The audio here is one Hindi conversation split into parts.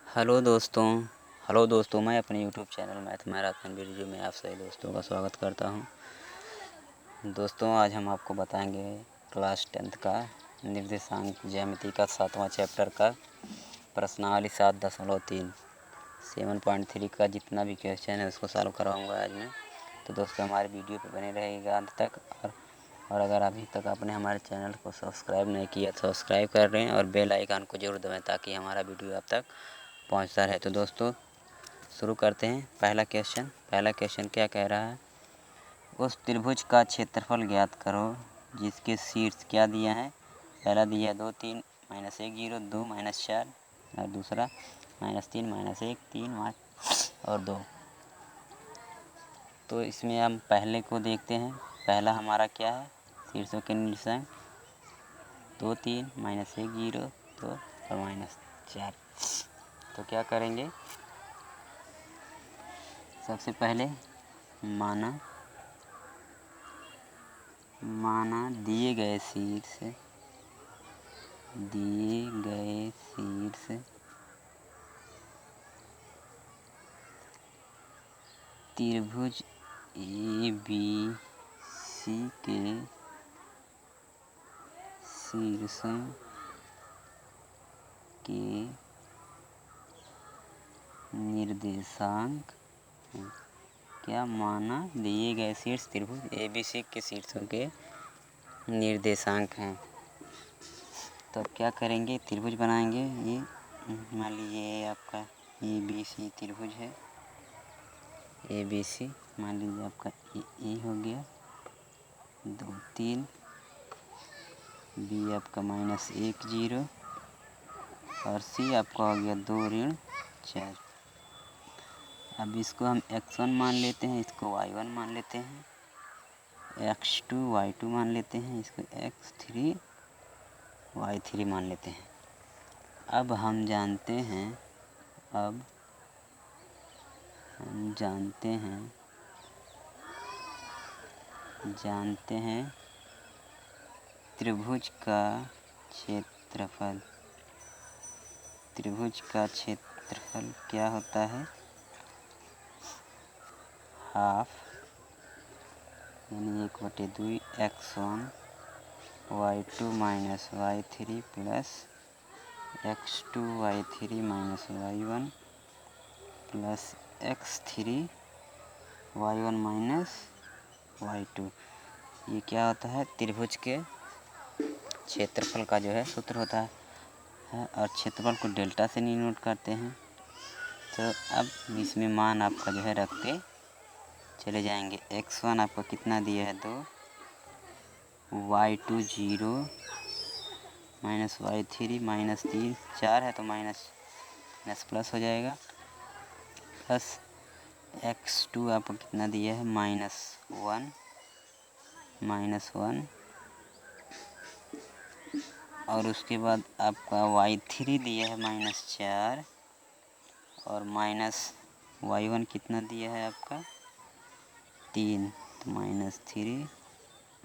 हेलो दोस्तों, मैं अपने YouTube channel math marathon video में आप सभी दोस्तों का स्वागत करता हूं। दोस्तों, आज हम आपको बताएंगे क्लास 10th का निर्देशांक ज्यामिति का 7वां चैप्टर का प्रश्नावली 7.3 7.3 का जितना भी क्वेश्चन है उसको सॉल्व करवाऊँगा आज मैं। तो दोस्तों, हमारे वीडियो पर बने रहेगा अंत तक। और अगर अभी तक आपने हमारे चैनल को सब्सक्राइब नहीं किया तो सब्सक्राइब कर रहे हैं और बेल आइकन को जरूर दबाएं ताकि हमारा वीडियो आप तक पहुंचता रहे। तो दोस्तों, शुरू करते हैं। पहला क्वेश्चन क्या कह रहा है? उस त्रिभुज का क्षेत्रफल ज्ञात करो जिसके शीर्ष क्या दिया है। पहला दिया 2 3 -1 0 2 -4 और दूसरा -3 -1 3 5 और 2। तो इसमें हम पहले को देखते हैं। पहला हमारा क्या है? शीर्षों के निर्देशांक 2 3 -1 0 2 और -4। तो क्या करेंगे? सबसे पहले माना दिए गए शीर्ष त्रिभुज ABC के शीर्षों के निर्देशांक हैं। क्या माना दिए गए शीर्ष त्रिभुज ABC के शीर्षों के निर्देशांक हैं। तो क्या करेंगे? त्रिभुज बनाएंगे। ये मान लीजिए आपका ABC त्रिभुज है। ABC मान लीजिए आपका ए हो गया 2 3, B आपका -1 0 और C आपका हो गया 2 ऋण 4। अब इसको हम x1 मान लेते हैं, इसको y1 मान लेते हैं, x2 y2 मान लेते हैं, इसको x3 y3 मान लेते हैं। अब हम जानते हैं त्रिभुज का क्षेत्रफल क्या होता है? हाफ यानी 1/2 x1 y2 - y3 plus x2 y3 - y1 plus x3 y1 - y2। ये क्या होता है? त्रिभुज के क्षेत्रफल का जो है सूत्र होता है और क्षेत्रफल को डेल्टा से डिनोट करते हैं। तो अब इसमें मान आपका जो है रखते चले जाएंगे। x1 आपका कितना दिया है? 2, y2 0 -y3 -3 4 है तो माइनस प्लस हो जाएगा, प्लस x2 आपको कितना दिया है? -1 और उसके बाद आपका y3 दिया है -4 और y1 कितना दिया है आपका? 3, तो -3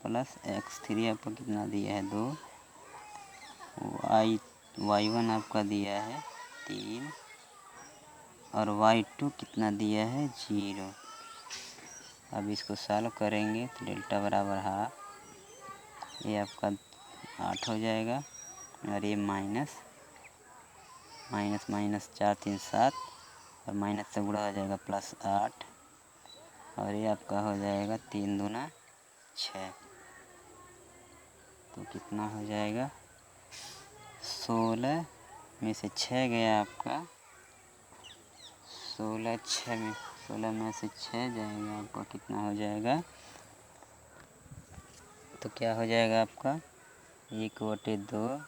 प्लस x3 आपको कितना दिया है? 2, y1 आपका दिया है 3 और y2 कितना दिया है? 0। अब इसको सॉल्व करेंगे तो डेल्टा बराबर हाफ, ये आपका 8 हो जाएगा और ये माइनस 4 3 7 और माइनस से गुणा हो जाएगा +8 और ये आपका हो जाएगा 3 दूना 6। तो कितना हो जाएगा? 16 में से 6 गया आपका, 16 में से 6 जाएगा आपका कितना हो जाएगा? तो क्या हो जाएगा आपका? 1/2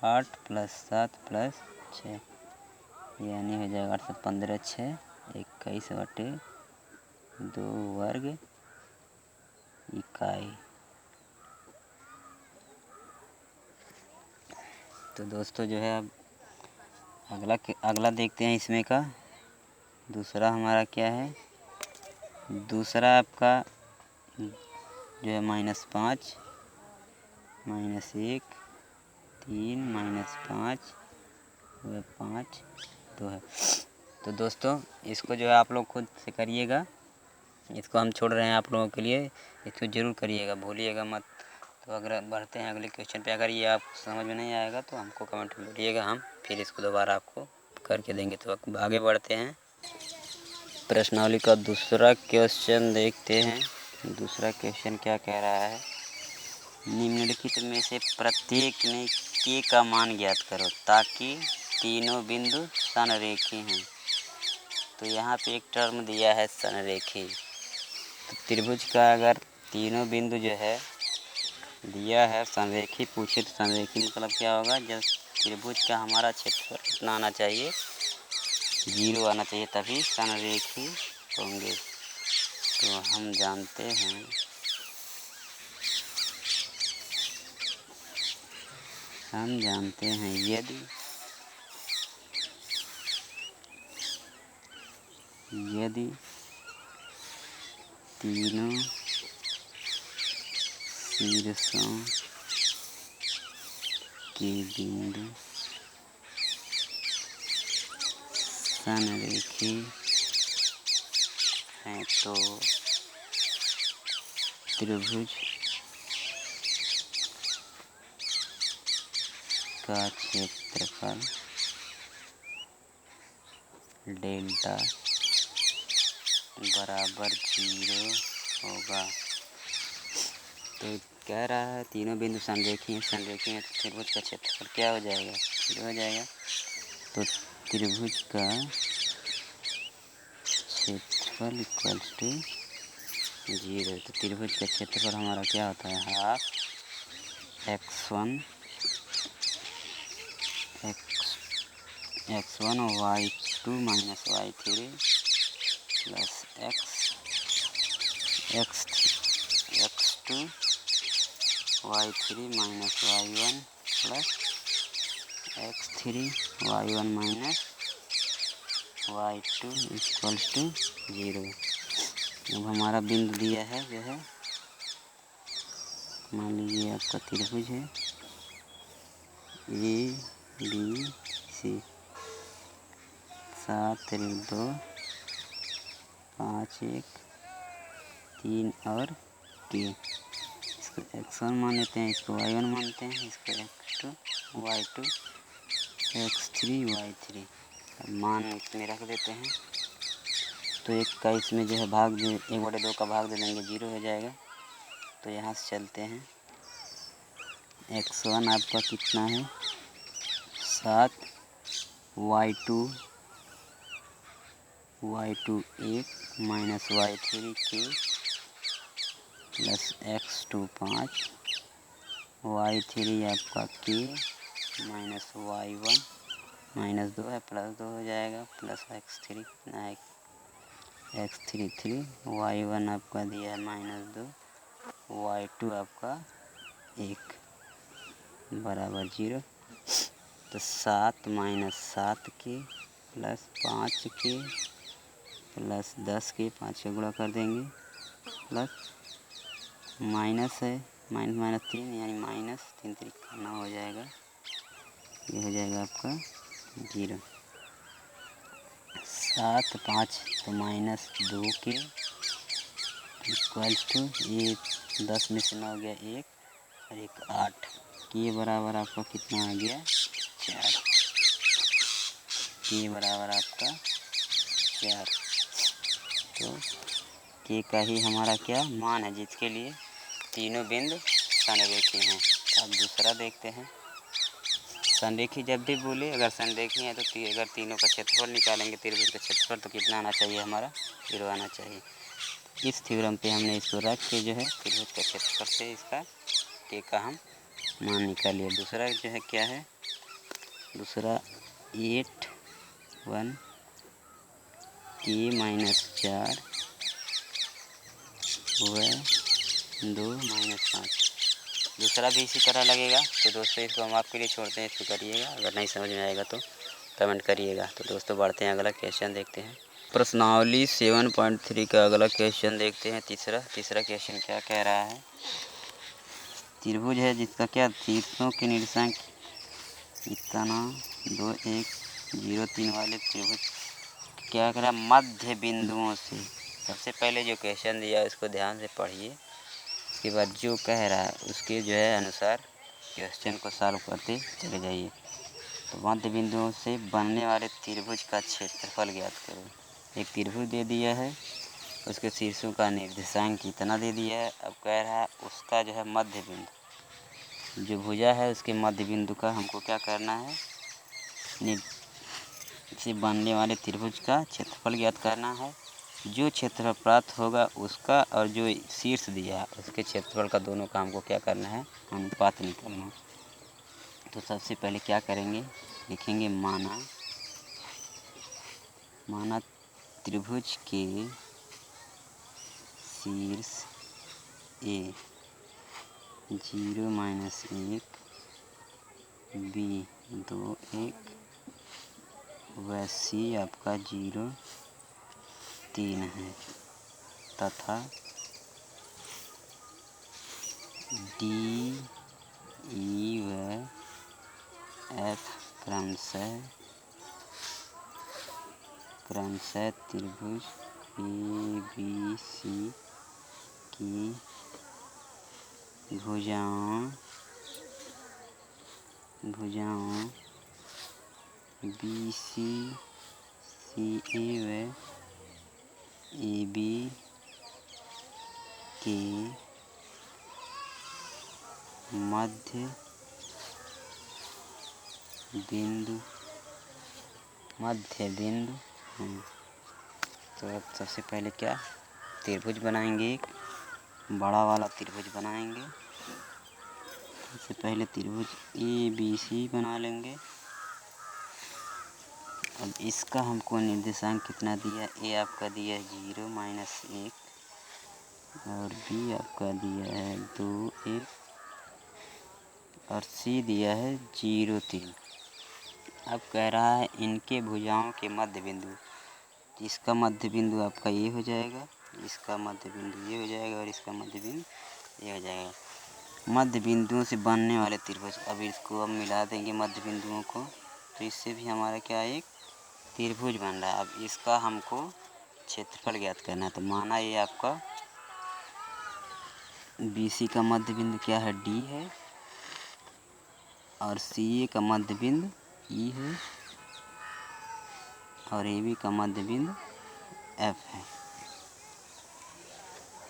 8 + 7 + 6 यानी हो जाएगा 8 से 15 6 21/2 वर्ग इकाई। तो दोस्तों जो है अब अगला देखते हैं इसमें का। दूसरा हमारा क्या है? दूसरा आपका जो है -5 -1 3 -5 5 2 है। तो दोस्तों इसको जो है आप लोग खुद से करिएगा, इसको हम छोड़ रहे हैं आप लोगों के लिए, इसको ज़रूर करिएगा, भूलिएगा मत। तो अगर बढ़ते हैं अगले क्वेश्चन पे। अगर ये आपको समझ में नहीं आएगा तो हमको कमेंट में बोलिएगा, हम फिर इसको दोबारा आपको करके देंगे। तो आगे बढ़ते हैं, प्रश्नावली का दूसरा क्वेश्चन देखते हैं। दूसरा क्वेश्चन क्या कह रहा है, निम्नलिखित में से प्रत्येक में के का मान ज्ञात करो ताकि तीनों बिंदु संरेखी हैं। तो यहाँ पे एक टर्म दिया है संरेखी। तो त्रिभुज का अगर तीनों बिंदु जो है दिया है, संरेखी पूछे तो संरेखी मतलब क्या होगा, जब त्रिभुज का हमारा क्षेत्रफल कितना आना चाहिए, 0 आना चाहिए, तभी संरेखी होंगे। तो हम जानते हैं यदि तीनों शीर्षों के बिंदु संरेखी हैं तो त्रिभुज का क्षेत्रफल डेल्टा बराबर 0 होगा। तो कह रहा है तीनों बिंदु संरेखी हैं तो त्रिभुज का क्षेत्रफल क्या हो जाएगा, 0 हो जाएगा। तो त्रिभुज का क्षेत्रफल इक्वल्स टू 0। तो त्रिभुज का क्षेत्रफल हमारा क्या होता है, half x1 y2 minus y3 plus x2 y3 minus y1 plus x3 y1 minus y2 equals to 0। अब हमारा बिंदु दिया है जो है, मान लीजिए आपका त्रिभुज है ABC, 7 2 5 1 3 और K। इसको x1 मान लेते हैं, इसको y1 मानते हैं, इसको x2 y2 x3 y3 मान इसमें रख देते हैं। तो 1 का इसमें जो है भाग दे, 1/2 का भाग दे देंगे, 0 हो जाएगा। तो यहाँ से चलते हैं, x1 आपका कितना है 7, y2 1 माइनस y3 के प्लस x2 5, y3 आपका के माइनस y1 माइनस 2 है, प्लस 2 हो जाएगा, प्लस x3 कितना है x3 3, y1 आपका दिया है माइनस 2, y2 आपका 1 बराबर 0। तो 7 माइनस 7 के प्लस 5 के प्लस 10 के 5 के गुणा कर देंगे, प्लस माइनस है माइनस माइनस 3 यानी माइनस 3 3 9 हो जाएगा। ये हो जाएगा आपका 0। 7 5 तो माइनस 2 के इक्वल्स टू, ये 10 में से 9 गया 1 और 1 8 के बराबर आपका कितना आ गया 4, के बराबर आपका 4। तो के का ही हमारा क्या मान है, जिसके लिए तीनों बिंदु संरेखी हैं। अब दूसरा देखते हैं, संरेखी जब भी बोले अगर संरेखी है तो अगर तीनों का क्षेत्रफल निकालेंगे, त्रिभुज का क्षेत्रफल, तो कितना आना चाहिए हमारा 0 आना चाहिए। इस थ्योरम पे हमने इसको रख के जो है त्रिभुज का क्षेत्रफल से इसका के का हम मान निकाल लिया। दूसरा जो है क्या है, दूसरा 8 1 के माइनस 4 व 2 माइनस 5। दूसरा भी इसी तरह लगेगा। तो दोस्तों इसको हम आपके लिए छोड़ते हैं, इसको करिएगा, अगर नहीं समझ में आएगा तो कमेंट करिएगा। तो दोस्तों बढ़ते हैं, अगला क्वेश्चन देखते हैं। प्रश्नावली 7.3 का अगला क्वेश्चन देखते हैं। तीसरा क्वेश्चन क्या कह रहा है, त्रिभुज है जिसका क्या शीर्षों के निर्देशांक इतना 2 1 जीरो 3 वाले त्रिभुज क्या करा, मध्य बिंदुओं से। सबसे पहले जो क्वेश्चन दिया है उसको ध्यान से पढ़िए, उसके बाद जो कह रहा है उसके जो है अनुसार क्वेश्चन को सॉल्व करते चले जाइए। तो मध्य बिंदुओं से बनने वाले त्रिभुज का क्षेत्रफल ज्ञात करो। एक त्रिभुज दे दिया है, उसके शीर्षों का निर्देशांक कितना दे दिया है। अब कह रहा है उसका जो है मध्य बिंदु, जो भुजा है उसके मध्य बिंदु का हमको क्या करना है, से बनने वाले त्रिभुज का क्षेत्रफल ज्ञात करना है। जो क्षेत्रफल प्राप्त होगा उसका और जो शीर्ष दिया है उसके क्षेत्रफल का, दोनों का हमको क्या करना है, अनुपात निकालना। तो सबसे पहले क्या करेंगे, लिखेंगे माना त्रिभुज के शीर्ष ए 0 - 1 बी 2 1 व सी आपका 0 3 है, तथा डी ई व एफ क्रमशः त्रिभुज ए बी सी की भुजाओं बी सी ए व ए बी के मध्य बिंदु हैं। तो अब सबसे पहले क्या त्रिभुज बनाएंगे, एक बड़ा वाला त्रिभुज बनाएंगे। सबसे पहले त्रिभुज ए बी सी बना लेंगे। अब इसका हमको निर्देशांक कितना दिया, ए आपका दिया है 0 - 1 और बी आपका दिया है 2 1 और सी दिया है 0 3। अब कह रहा है इनके भुजाओं के मध्य बिंदु, इसका मध्य बिंदु आपका ये हो जाएगा, इसका मध्य बिंदु ये हो जाएगा और इसका मध्य बिंदु ये हो जाएगा। मध्य बिंदुओं से बनने वाले त्रिभुज, अब इसको अब मिला देंगे मध्य बिंदुओं को, तो इससे भी हमारा क्या एक त्रिभुज बन रहा है। अब इसका हमको क्षेत्रफल ज्ञात करना है। तो माना ये आपका बी सी का मध्य बिंदु क्या है, डी है, और सी ए का मध्य बिंदु ई है, और ए बी का मध्य बिंदु एफ है।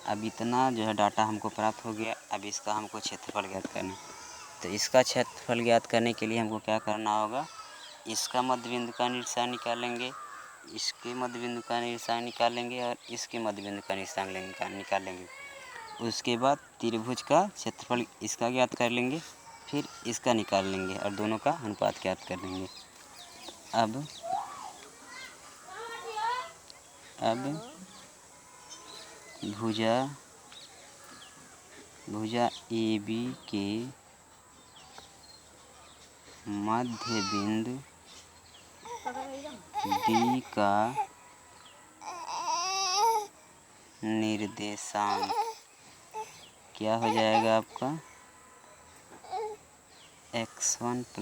अब इतना जो है डाटा हमको प्राप्त हो गया। अब इसका हमको क्षेत्रफल ज्ञात करना है। तो इसका क्षेत्रफल ज्ञात करने के लिए हमको क्या करना होगा, इसका मध्य बिंदु का निर्देशांक निकालेंगे, इसके मध्य बिंदु का निर्देशांक निकालेंगे और इसके मध्य बिंदु का निर्देशांक निकालेंगे। उसके बाद त्रिभुज का क्षेत्रफल इसका ज्ञात कर लेंगे, फिर इसका निकाल लेंगे और दोनों का अनुपात ज्ञात कर लेंगे। अब भुजा ए बी के मध्य बिंदु डी का निर्देशांक क्या हो जाएगा आपका, x1 +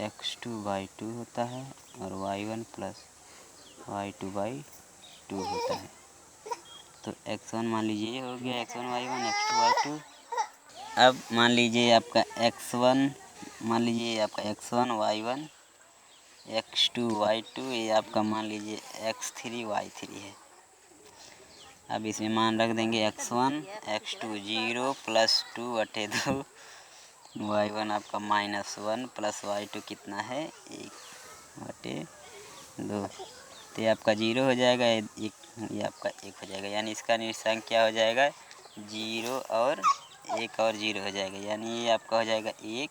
x2/2 होता है और y1 + y2/2 होता है। तो x1 मान लीजिए ये हो गया, x1 y1 x2 y2। अब मान लीजिए आपका x1 y1 x2 y2, ये आपका मान लीजिए x3 y3 है। अब इसमें मान रख देंगे x1 x2 0 + 2/2 y1 आपका -1 + y2 कितना है 1/2। तो ये आपका 0 हो जाएगा, ये आपका 1 हो जाएगा, यानी इसका निर्देशांक क्या हो जाएगा 0 और 1 और 0 हो जाएगा, यानी ये आपका हो जाएगा 1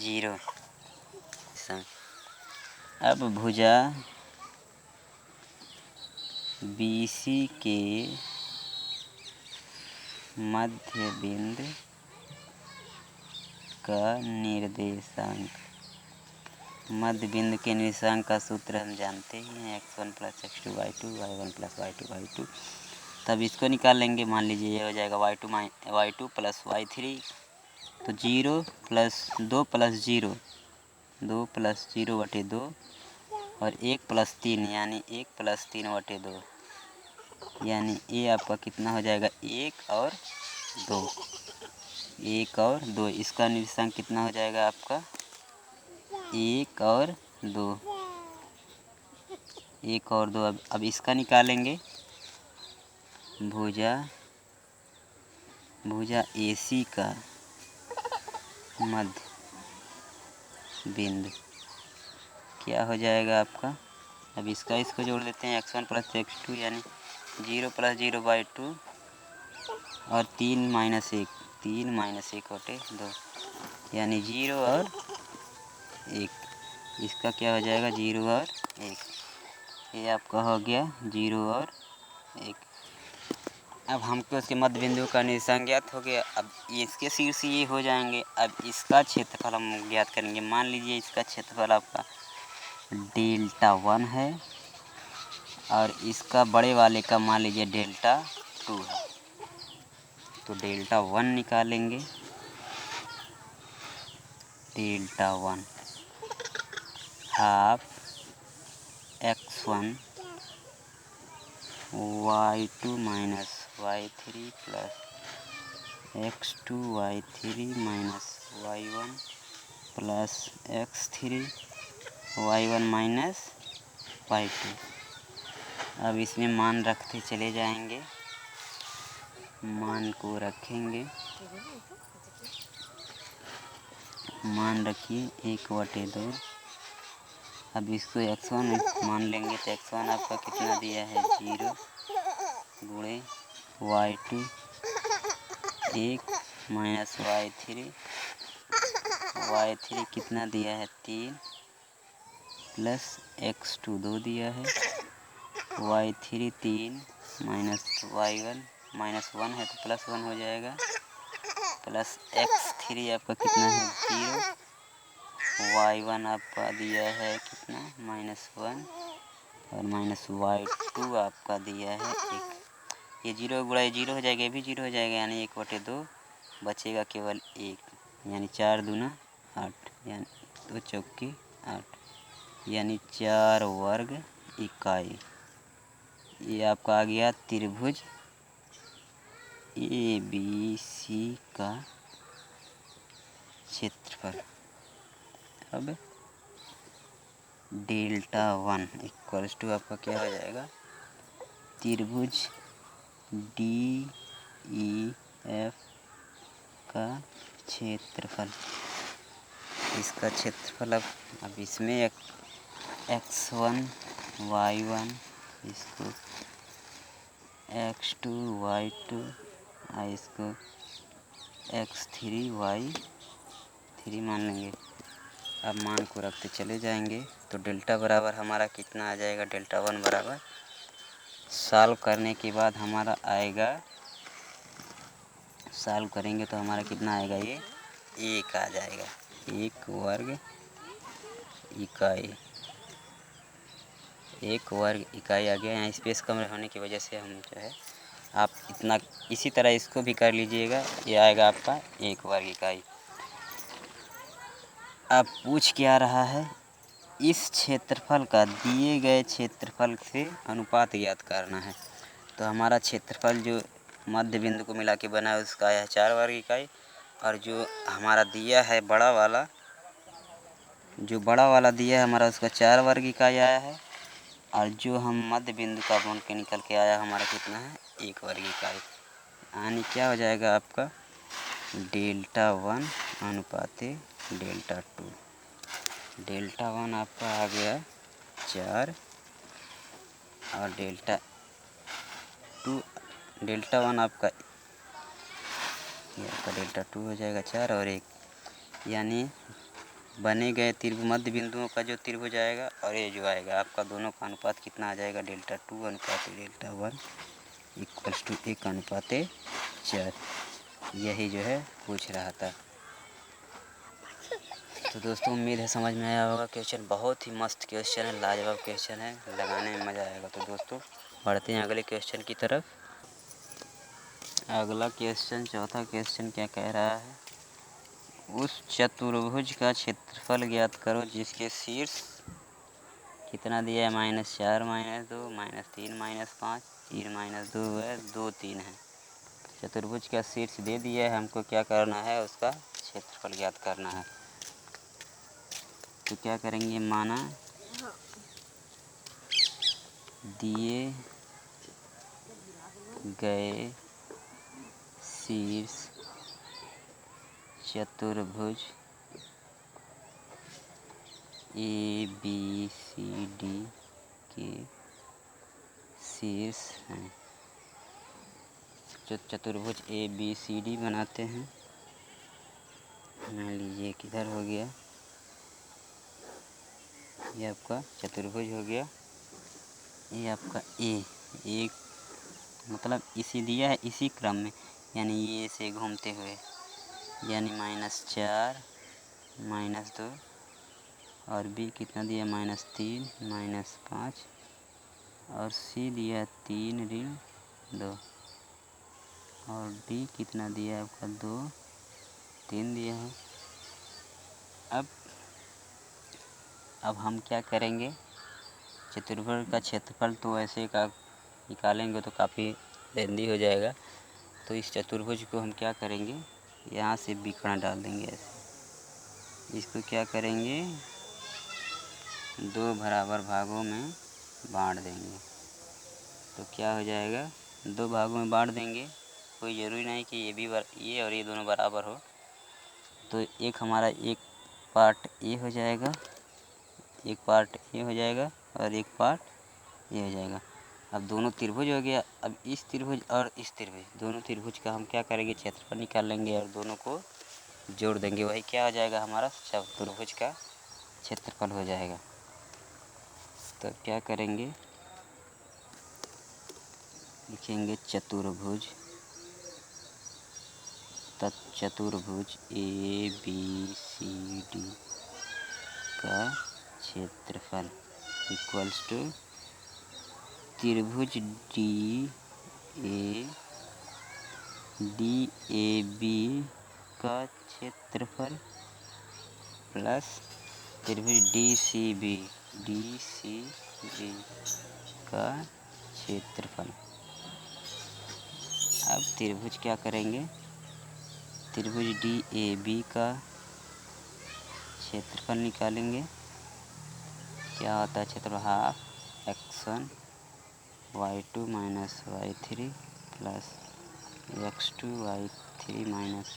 0। अब भुजा बी सी के मध्य बिंदु का निर्देशांक, मध्य बिंदु के निर्देशांक का सूत्र हम जानते ही हैं, x1 + x2 y2 y1 + y2/2। तब इसको निकाल लेंगे। मान लीजिए ये हो जाएगा y2 + y3, तो 0 + 2 + 0 2 + 0/2 और 1+3 यानी 1+3/2 यानी ये आपका कितना हो जाएगा 1 और 2। 1 और 2 इसका निर्देशांक कितना हो जाएगा आपका 1 और 2। 1 और 2 अब इसका निकालेंगे भुजा AC का मध्य बिंदु क्या हो जाएगा आपका। अब इसको जोड़ देते हैं x1 + x2 यानी 0 + 0/2 और 3 - 1 3-1/2 यानी 0 और 1। इसका क्या हो जाएगा 0 और 1। ये आपका हो गया 0 और 1। अब हमको इसके मध्य बिंदु का निर्देशांक ज्ञात हो गया। अब इसके शीर्ष ये हो जाएंगे। अब इसका क्षेत्रफल हम ज्ञात करेंगे। मान लीजिए इसका क्षेत्रफल आपका Δ1 है और इसका बड़े वाले का मान लीजिए Δ2 है। तो Δ1 निकालेंगे। Δ1 half x1 y2 - y3 plus x2 y3 - y1 plus x3 y1 - y2। अब इसमें मान रखते चले जाएंगे। मान को रखेंगे। मान रखिए 1/2। अब इसको x1 मान लेंगे तो x1 आपका कितना दिया है 0 गुणे y2 1 माइनस y3 कितना दिया है 3 प्लस x2 2 दिया है y3 3 माइनस y1 -1 है तो +1 हो जाएगा प्लस x3 आपका कितना है 0 y1 आपका दिया है कितना -1 और -y2 आपका दिया है 1। ये 0 गुणा 0 हो जाएगा, ये भी 0 हो जाएगा यानी 1/2 बचेगा केवल 1 यानी 4 दूना 8 यानी 2 चौके 8 यानी 4 वर्ग इकाई। ये आपका आ गया त्रिभुज ABC का क्षेत्रफल। अब Δ1 = आपका क्या हो जाएगा त्रिभुज DEF का क्षेत्रफल। इसका क्षेत्रफल अब इसमें x1 y1 इसको x2 y2 और इसको x3 y3 मान लेंगे। अब मान को रखते चले जाएंगे तो डेल्टा बराबर हमारा कितना आ जाएगा Δ1 बराबर सॉल्व करने के बाद हमारा आएगा सॉल्व करेंगे तो हमारा कितना आएगा ये 1 आ जाएगा 1 वर्ग इकाई। 1 वर्ग इकाई आ गया। यहाँ स्पेस कम होने की वजह से हम जो है आप इतना इसी तरह इसको भी कर लीजिएगा। ये आएगा आपका 1 वर्ग इकाई। अब पूछ क्या रहा है इस क्षेत्रफल का दिए गए क्षेत्रफल से अनुपात ज्ञात करना है। तो हमारा क्षेत्रफल जो मध्य बिंदु को मिला के बना है उसका आया है 4 वर्ग इकाई और जो हमारा दिया है बड़ा वाला दिया है हमारा उसका 4 वर्ग इकाई आया है और जो हम मध्य बिंदु का बन के निकल के आया हमारा कितना है 1 वर्ग इकाई। यानी क्या हो जाएगा आपका Δ1 अनुपात Δ2। Δ1 आपका आ गया 4 और Δ1 आपका Δ2 हो जाएगा 4 और 1 यानी बने गए त्रिभुज मध्य बिंदुओं का जो त्रिभुज आएगा और ये जो आएगा आपका दोनों का अनुपात कितना आ जाएगा Δ2 अनुपात Δ1 = 1/4। यही जो है पूछ रहा था। तो दोस्तों उम्मीद है समझ में आया होगा। क्वेश्चन बहुत ही मस्त क्वेश्चन है, लाजवाब क्वेश्चन है, लगाने में मज़ा आएगा। तो दोस्तों बढ़ते हैं अगले क्वेश्चन की तरफ। अगला क्वेश्चन चौथा क्वेश्चन क्या कह रहा है उस चतुर्भुज का क्षेत्रफल ज्ञात करो जिसके शीर्ष कितना दिया है, -4 -2 -3 -5 3 -2 है, 2 3 है। चतुर्भुज का शीर्ष दे दिया है, हमको क्या करना है, उसका क्षेत्रफल ज्ञात करना है। तो क्या करेंगे, माना दिए गए शीर्ष चतुर्भुज ABCD के शीर्ष हैं। जो चतुर्भुज ABCD बनाते हैं, मान लीजिए किधर हो गया, ये आपका चतुर्भुज हो गया, ये आपका एक मतलब इसी दिया है, इसी क्रम में, यानी ये से घूमते हुए, यानी -4 -2 और B कितना दिया, -3 -5 और C दिया 3 ऋण 2 और D कितना दिया है आपका 2 3 दिया है। अब हम क्या करेंगे, चतुर्भुज का क्षेत्रफल तो ऐसे का निकालेंगे तो काफ़ी लेंदी हो जाएगा। तो इस चतुर्भुज को हम क्या करेंगे, यहाँ से विकर्ण डाल देंगे ऐसे। इसको क्या करेंगे, 2 बराबर भागों में बांट देंगे। तो क्या हो जाएगा, 2 भागों में बांट देंगे। कोई ज़रूरी नहीं कि ये और ये दोनों बराबर हो। तो एक हमारा एक पार्ट ए हो जाएगा, एक पार्ट ए हो जाएगा और एक पार्ट ये हो जाएगा। अब दोनों त्रिभुज हो गया। अब इस त्रिभुज और इस त्रिभुज, दोनों त्रिभुज का हम क्या करेंगे, क्षेत्रफल निकाल लेंगे और दोनों को जोड़ देंगे। वही क्या हो जाएगा, हमारा चतुर्भुज का क्षेत्रफल हो जाएगा। तो क्या करेंगे, लिखेंगे चतुर्भुज चतुर्भुज ABCD का क्षेत्रफल इक्वल्स टू त्रिभुज DAB का क्षेत्रफल प्लस त्रिभुज DCB का क्षेत्रफल। अब त्रिभुज क्या करेंगे, त्रिभुज DAB का क्षेत्रफल निकालेंगे। क्या होता है क्षेत्रफल, half x1 y2 minus y3 plus x2 y3 minus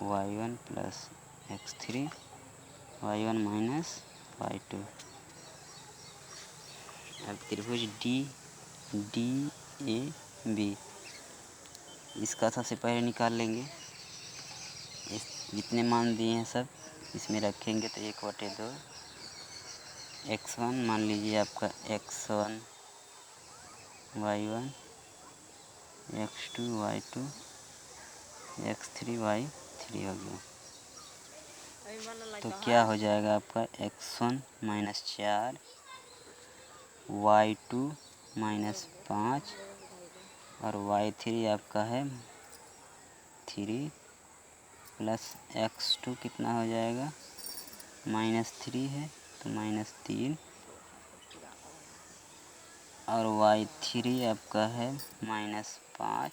y1 plus x3 y1 minus y2। अब त्रिभुज DAB इसका सबसे पहले निकाल लेंगे। इस जितने मान दिए हैं सब इसमें रखेंगे तो 1/2 x1 मान लीजिए आपका x1 y1 x2 y2 x3 y3 हो गया। तो क्या हो जाएगा आपका x1 -4 y2 -5 और y3 आपका है 3 प्लस x2 कितना हो जाएगा, -3 है तो -3 और y3 आपका है -5,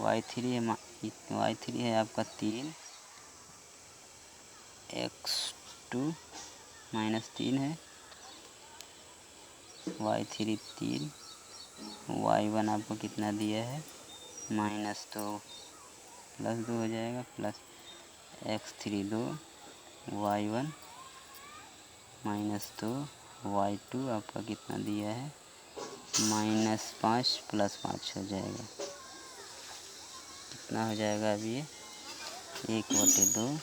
y3 है आपका 3, x2 -3 है, y3 3, y1 आपको कितना दिया है -2 +2 हो जाएगा प्लस x3 2 y1 -2 y2 आपका कितना दिया है -5 + 5 हो जाएगा। कितना हो जाएगा अब ये 1/2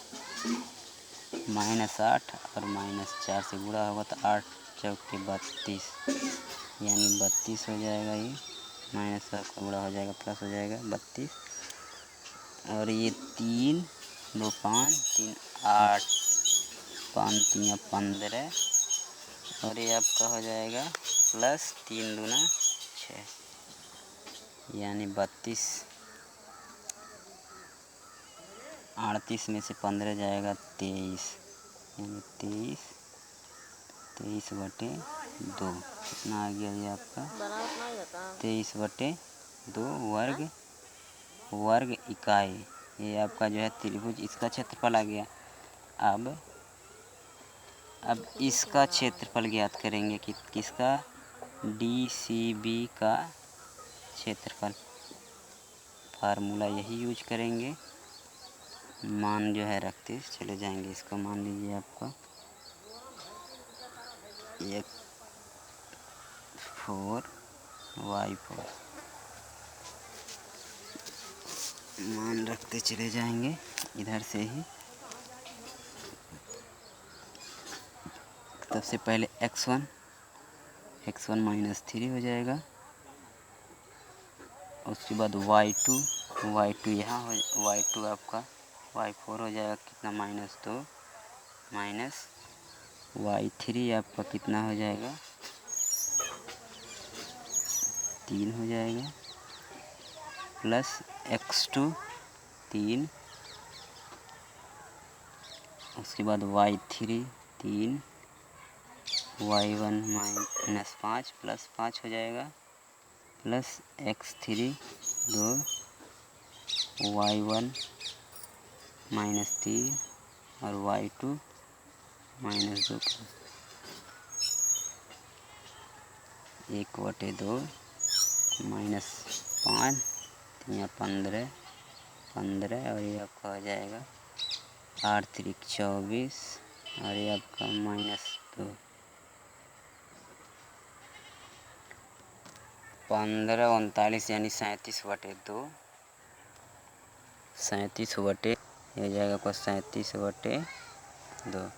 -8 और -4 से गुणा होगा तो 8 चौके 32 यानी 32 हो जाएगा। ये माइनस का गुणा हो जाएगा प्लस हो जाएगा 32 और ये 3 2 5 3 8 5 3 15 और ये आपका हो जाएगा प्लस 3 दूना 6 यानी 32। 38 में से 15 जाएगा 23 यानी 23 23/2 कितना आ गया ये आपका 23/2 वर्ग इकाई। ये आपका जो है त्रिभुज, इसका क्षेत्रफल आ गया। अब इसका क्षेत्रफल ज्ञात करेंगे कि किसका, DCB का क्षेत्रफल। फार्मूला यही यूज करेंगे। मान जो है रखते चले जाएंगे। इसका मान लीजिए आपका 4y4 मान रखते चले जाएंगे इधर से ही। सबसे पहले x1 -3 हो जाएगा। उसके बाद y2 यहाँ हो, y2 आपका y4 हो जाएगा कितना, -2 माइनस y3 आपका कितना हो जाएगा, 3 हो जाएगा, प्लस x2 3, उसके बाद y3 3, y1 -5 प्लस 5 हो जाएगा, प्लस x3 2, y1 -3 और y2 -2 1/2 -5 या 15 और ये आपका हो जाएगा 8 3 24 और ये आपका -2 15 39 यानी 37/2 हो जाएगा आपका 37/2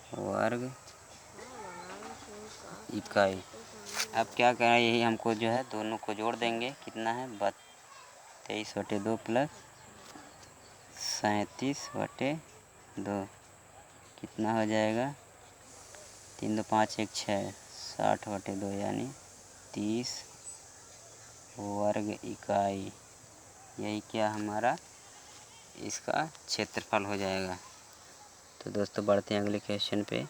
वर्ग इकाई। अब क्या करना है, यही हमको जो है दोनों को जोड़ देंगे। कितना है 23/2 प्लस 37/2 कितना हो जाएगा, 3 2 5 1 6 60/2 यानी 30 वर्ग इकाई। यही क्या हमारा इसका क्षेत्रफल हो जाएगा। तो दोस्तों बढ़ते हैं अगले क्वेश्चन पे।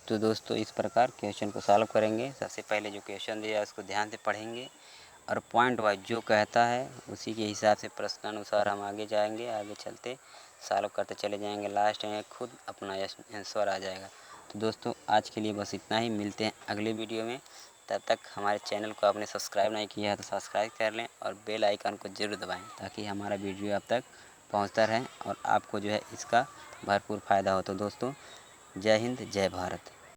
तो दोस्तों इस प्रकार क्वेश्चन को सॉल्व करेंगे। सबसे पहले जो क्वेश्चन दिया है उसको ध्यान से पढ़ेंगे और पॉइंट वाइज जो कहता है उसी के हिसाब से प्रश्नानुसार हम आगे जाएंगे। आगे चलते सॉल्व करते चले जाएंगे, लास्ट में खुद अपना आंसर आ जाएगा। तो दोस्तों आज के लिए बस इतना ही, मिलते हैं अगले वीडियो में। तब तक हमारे चैनल को आपने सब्सक्राइब नहीं किया है तो सब्सक्राइब कर लें और बेल आइकन को ज़रूर दबाएं ताकि हमारा वीडियो आप तक पहुंचता रहे और आपको जो है इसका भरपूर फ़ायदा हो। तो दोस्तों जय हिंद, जय भारत।